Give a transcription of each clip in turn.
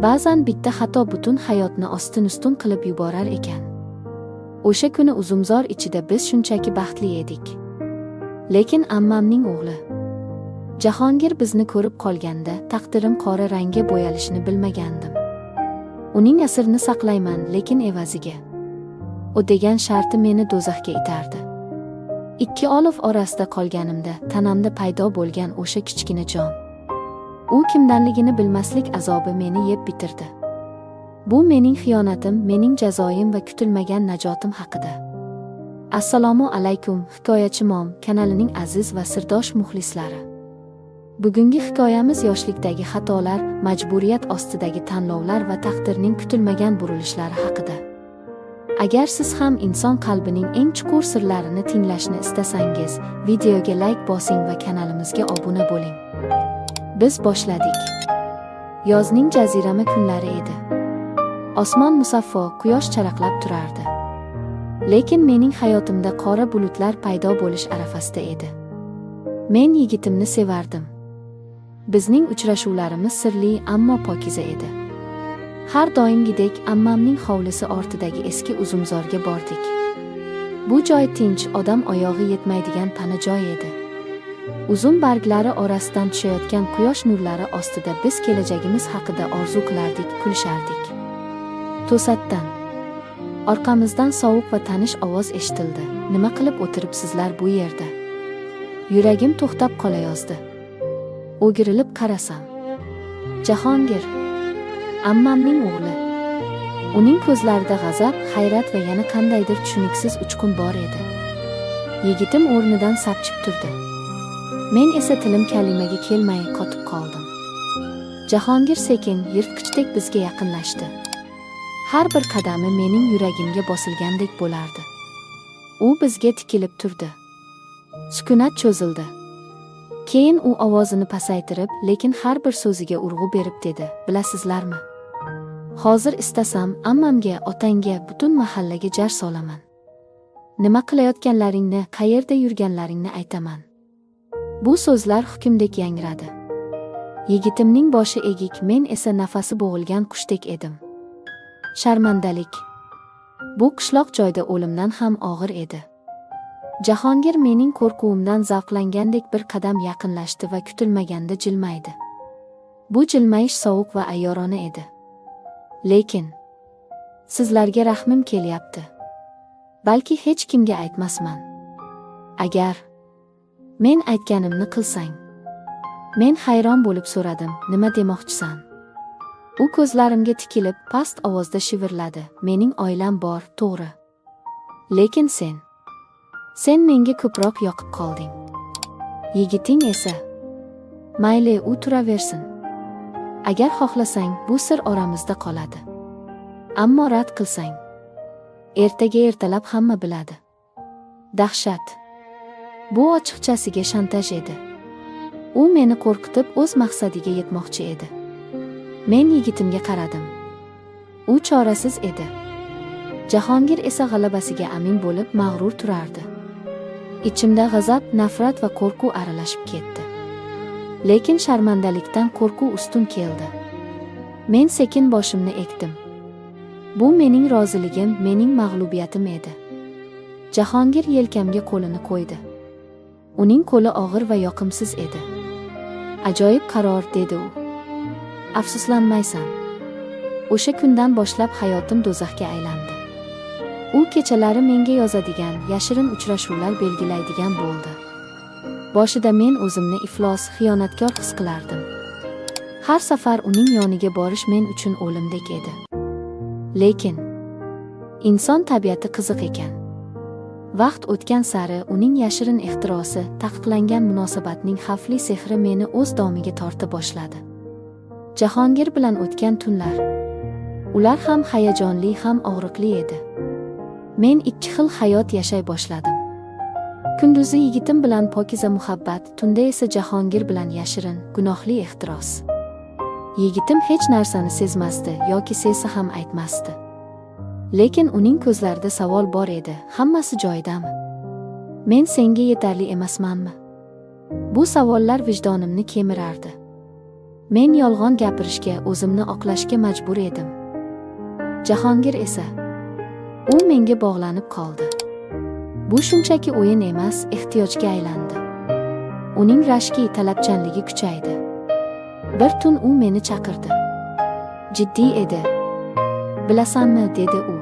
Ba'zan bitta xato butun hayotni ostin-ustun qilib yuborar ekan. O'sha kuni uzumzor ichida biz shunchaki baxtli edik. Lekin ammamning o'g'li Jahongir bizni ko'rib qolganda taqdirim qora rangga bo'yalishini bilmagandim. Uning asrini saqlayman, lekin evaziga u degan sharti meni do'zaxga itardi. Ikki olov orasida qolganimda tanamda paydo bo'lgan o'sha kichkina jon, u kimdanligini bilmaslik azobi meni yeb bitirdi. Bu mening xiyonatim, mening jazoim va kutilmagan najotim haqida. Assalomu alaykum, Hikoyachi Mom kanalining aziz va sirdosh muxlislari. Bugungi hikoyamiz yoshlikdagi xatolar, majburiyat ostidagi tanlovlar va taqdirning kutilmagan burilishlari haqida. Agar siz ham inson qalbining eng chuqur sirlarini tinglashni istasangiz, videoga like bosing va kanalimizga obuna bo'ling. Biz boshladik. Yozning jazirama kunlari edi. Osmon musaffo, quyosh charaqlab turardi. Lekin mening hayotimda qora bulutlar paydo bo'lish arafasida edi. Men yigitimni sevardim. Bizning uchrashuvlarimiz sirli, ammo pokiza edi. Har doimgidek ammamning hovlisi ortidagi eski uzumzorga bordik. Bu joy tinch, odam oyog'i yetmaydigan pana joy edi. Uzum barglari orasidan tushayotgan quyosh nurlari ostida biz kelajagimiz haqida orzu qilardik, kulishardik. To'satdan orqamizdan sovuq va tanish ovoz eshitildi. Nima qilib o'tiribsizlar bu yerda? Yuragim to'xtab qolayozdi. O'girilib qarasam, Jahongir, ammamning o'g'li. Uning ko'zlarida g'azab, hayrat va yana qandaydir tushuniksiz uchqun bor edi. Yigitim o'rnidan sapchib turdi. Men esa tilim kalimaga kelmay qotib qoldim. Jahongir sekin, yirtqichdek bizga yaqinlashdi. Har bir qadami mening yuragimga bosilgandek bo'lardi. U bizga tikilib turdi. Sukunat cho'zildi. Keyin u ovozini pasaytirib, lekin har bir so'ziga urg'u berib dedi: "Bilasizlarmi? Hozir istasam ammamga, otangga, butun mahallaga jar solaman. Nima qilayotganlaringni, qayerda yurganlaringni aytaman." Bu so'zlar hukmdek yangradi. Yigitimning boshi egik, men esa nafasi bo'g'ilgan qushdek edim. Sharmandalik. Bu qishloq joyda o'limdan ham og'ir edi. Jahongir mening qo'rquvimdan zavqlangandek bir qadam yaqinlashdi va kutilmaganda jilmaydi. Bu jilmayish sovuq va ayyorona edi. Lekin sizlarga rahmim kelyapti. Balki hech kimga aytmasman. Agar men aytganimni qilsang. Men hayron bo'lib so'radim, nima demoqchisan? U ko'zlarimga tikilib past ovozda shivirladi: "Mening oilam bor, to'g'ri. Lekin sen menga ko'proq yoqib qolding. Yigiting esa mayli, u turaversin. Agar xohlasang, bu sir oramizda qoladi. Ammo rad qilsang, ertaga ertalab hamma biladi." Dahshat. Bu ochiqchasiga shantaj edi. U meni qo'rqitib o'z maqsadiga yetmoqchi edi. Men yigitimga qaradim. U chorasiz edi. Jahongir esa g'alabasiga amin bo'lib mag'rur turardi. Ichimda g'azab, nafrat va qo'rquv aralashib ketdi. Lekin sharmandalikdan qo'rquv ustun keldi. Men sekin boshimni egdim. Bu mening roziligim, mening mag'lubiyatim edi. Jahongir yelkamga qo'lini qo'ydi. Uning qo'li og'ir va yoqimsiz edi. "Ajoyib qaror", dedi u. "Afsuslanmaysan. O'sha kundan boshlab hayotim do'zaxga aylandi. U kechalari menga yozadigan, yashirin uchrashuvlar belgilaydigan bo'ldi. Boshida men o'zimni iflos, xiyonatkor his qilardim. Har safar uning yoniga borish men uchun o'limdek edi. Lekin inson tabiati qiziq ekan. Vaqt o'tgan sari uning yashirin ehtirosi, taqiqlangan munosabatning xavfli sehri meni o'z domiga torta boshladi. Jahongir bilan o'tgan tunlar, ular ham hayajonli, ham og'riqli edi. Men ikki xil hayot yashay boshladim. Kunduzi yigitim bilan pokiza muhabbat, tunda esa Jahongir bilan yashirin, gunohli ehtiros. Yigitim hech narsani sezmasdi yoki sezsa ham aytmasdi. Lekin uning ko'zlarida savol bor edi: hammasi joyidami? Men senga yetarli emasmanmi? Bu savollar vijdonimni kemirardi. Men yolg'on gapirishga, o'zimni oqlashga majbur edim. Jahongir esa u menga bog'lanib qoldi. Bu shunchaki o'yin emas, ehtiyojga aylandi. Uning rashki, talabchanligi kuchaydi. Bir tun u meni chaqirdi. Jiddiy edi. Bilasanmi, dedi u.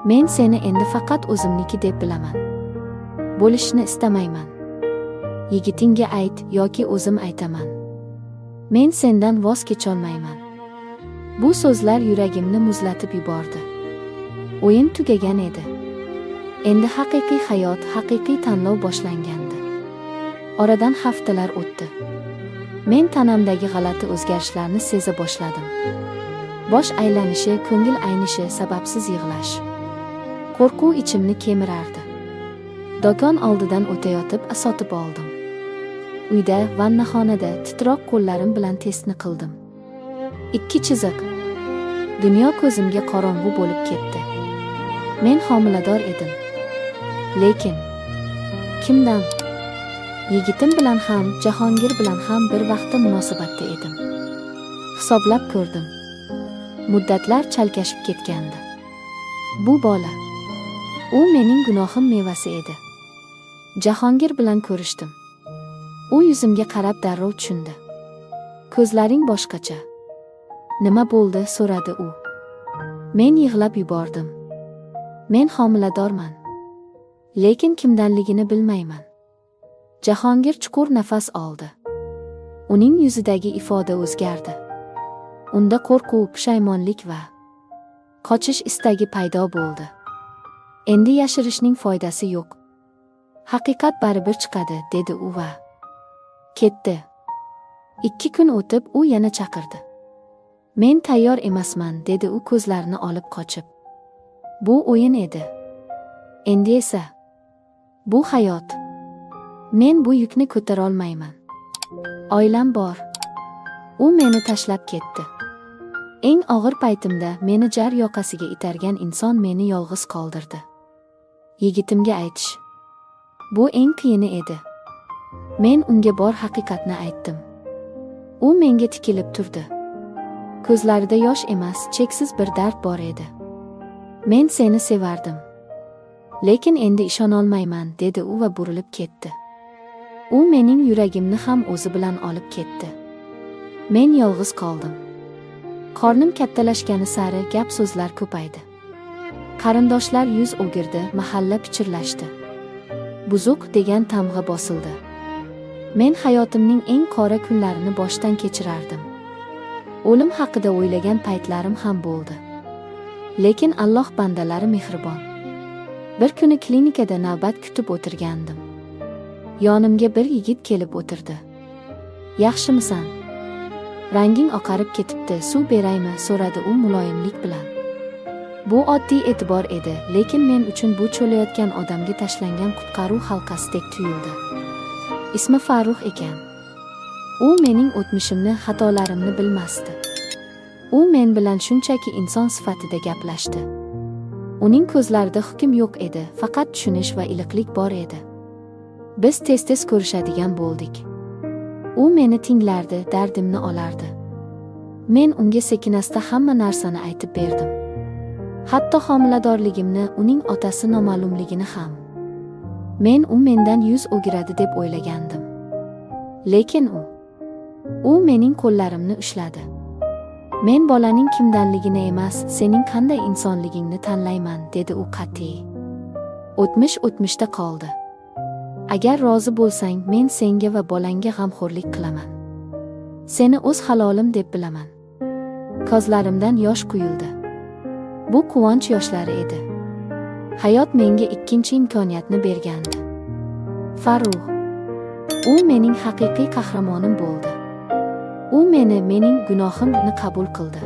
Men seni endi faqat o'zimniki deb bilaman. Bo'lishni istamayman. Yigitingga ayt yoki o'zim aytaman. Men sendan voz kecholmayman. Bu so'zlar yuragimni muzlatib yubordi. O'yin tugagan edi. Endi haqiqiy hayot, haqiqiy tanlov boshlangandi. Oradan haftalar o'tdi. Men tanamdagi g'alati o'zgarishlarni seza boshladim. Bosh aylanishi, ko'ngil aynishi, sababsiz yig'lash. Qo'rquv ichimni kemirardi. Do'kon oldidan o'tayotib sotib oldim. Uyda, vannaxonada titroq qo'llarim bilan testni qildim. 2 chiziq. Dunyo ko'zimga qorong'u bo'lib ketdi. Men homilador edim. Lekin kimdan? Yigitim bilan ham, Jahongir bilan ham bir vaqtda munosabatda edim. Hisoblab ko'rdim. Muddatlar chalkashib ketgandi. Bu bola. U mening gunohim mevasi edi. Jahongir bilan ko'rishdim. U yuzimga qarab darrov tushundi. Ko'zlaring boshqacha. Nima bo'ldi, so'radi u. Men yig'lab yubordim. Men homiladorman. Lekin kimdanligini bilmayman. Jahongir chuqur nafas oldi. Uning yuzidagi ifoda o'zgardi. Unda qo'rquv, pushaymonlik va qochish istagi paydo bo'ldi. Endi yashirishning foydasi yo'q. Haqiqat baribir chiqadi, dedi u va ketdi. 2 kun o'tib u yana chaqirdi. Men tayyor emasman, dedi u ko'zlarini olib qochib. Bu o'yin edi. Endi esa bu hayot. Men bu yukni ko'tara olmayman. Oilam bor. U meni tashlab ketdi. Eng og'ir paytimda meni jar yoqasiga itargan inson meni yolg'iz qoldirdi. Yigitimga aytish. Bu eng qiyini edi. Men unga bor haqiqatni aytdim. U menga tikilib turdi. Ko'zlarida yosh emas, cheksiz bir dard bor edi. Men seni sevardim. Lekin endi ishona olmayman, dedi u va burilib ketdi. U mening yuragimni ham o'zi bilan olib ketdi. Men yolg'iz qoldim. Qornim kattalashgani sari gap so'zlar ko'paydi. Qarindoshlar yuz o'girdi, mahalla pichirlashdi. Buzuq degan tamg'a bosildi. Men hayotimning eng qora kunlarini boshdan kechirardim. O'lim haqida o'ylagan paytlarim ham bo'ldi. Lekin Alloh bandalari mehribon. Bir kuni klinikada navbat kutib o'tirgandim. Yonimga bir yigit kelib o'tirdi. Yaxshimisan? Ranging oqarib ketibdi, suv beraymi, so'radi u muloyimlik bilan. Bu oddiy e'tibor edi, lekin men uchun bu cho'layotgan odamga tashlangan qutqaruv halqasidek tuyuldi. Ismi Farruh ekan. U mening o'tmishimni, xatolarimni bilmasdi. U men bilan shunchaki inson sifatida gaplashdi. Uning ko'zlarida hukm yo'q edi, faqat tushunish va iliqlik bor edi. Biz tez-tez ko'rishadigan bo'ldik. U meni tinglardi, dardimni olardi. Men unga sekinasta hamma narsani aytib berdim. Hatto homiladorligimni, uning otasi noma'lumligini ham. Men u mendan yuz o'giradi deb o'ylagandim. Lekin u mening qo'llarimni ushladi. Men bolaning kimdanligini emas, sening qanday insonligingni tanlayman, dedi u qat'iy. O'tmish o'tmishda qoldi. Agar rozi bo'lsang, men senga va bolangga g'amxo'rlik qilaman. Seni o'z halolim deb bilaman. Ko'zlarimdan yosh quyildi. Bu quvonch yoshlari edi. Hayot menga ikkinchi imkoniyatni bergandi. Farruh. U mening haqiqiy qahramonim bo'ldi. U mening gunohimni qabul qildi.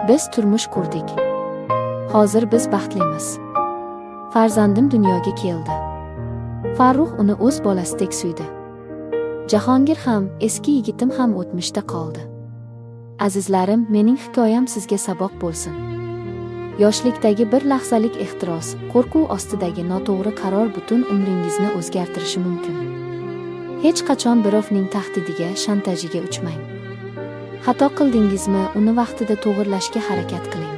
Biz turmush qurdik. Hozir biz baxtlimiz. Farzandim dunyoga keldi. Farruh uni o'z bolasidek suydi. Jahongir ham, eski yigitim ham o'tmishda qoldi. Azizlarim, mening hikoyam sizga saboq bo'lsin. Yoshlikdagi bir lahzalik ehtiros, qo'rquv ostidagi noto'g'ri qaror butun umringizni o'zgartirishi mumkin. Hech qachon birovning tahdidiga, shantajiga uchmang. Xato qildingizmi, uni vaqtida to'g'rilashga harakat qiling.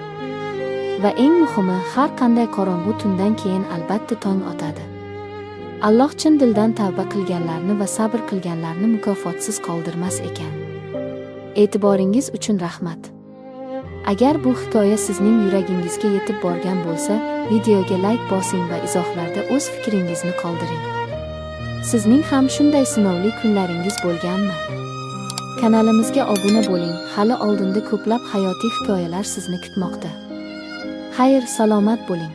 Va eng muhimi, har qanday qorong'u tundan keyin albatta tong otadi. Alloh chin dildan tavba qilganlarni va sabr qilganlarni mukofotsiz qoldirmas ekan. E'tiboringiz uchun rahmat. Agar bu hikoya sizning yuragingizga yetib borgan bo'lsa, videoga like bosing va izohlarda o'z fikringizni qoldiring. Sizning ham shunday sinovli kunlaringiz bo'lganmi? Kanalimizga obuna bo'ling, hali oldinda ko'plab hayotiy hikoyalar sizni kutmoqda. Xayr, salomat bo'ling.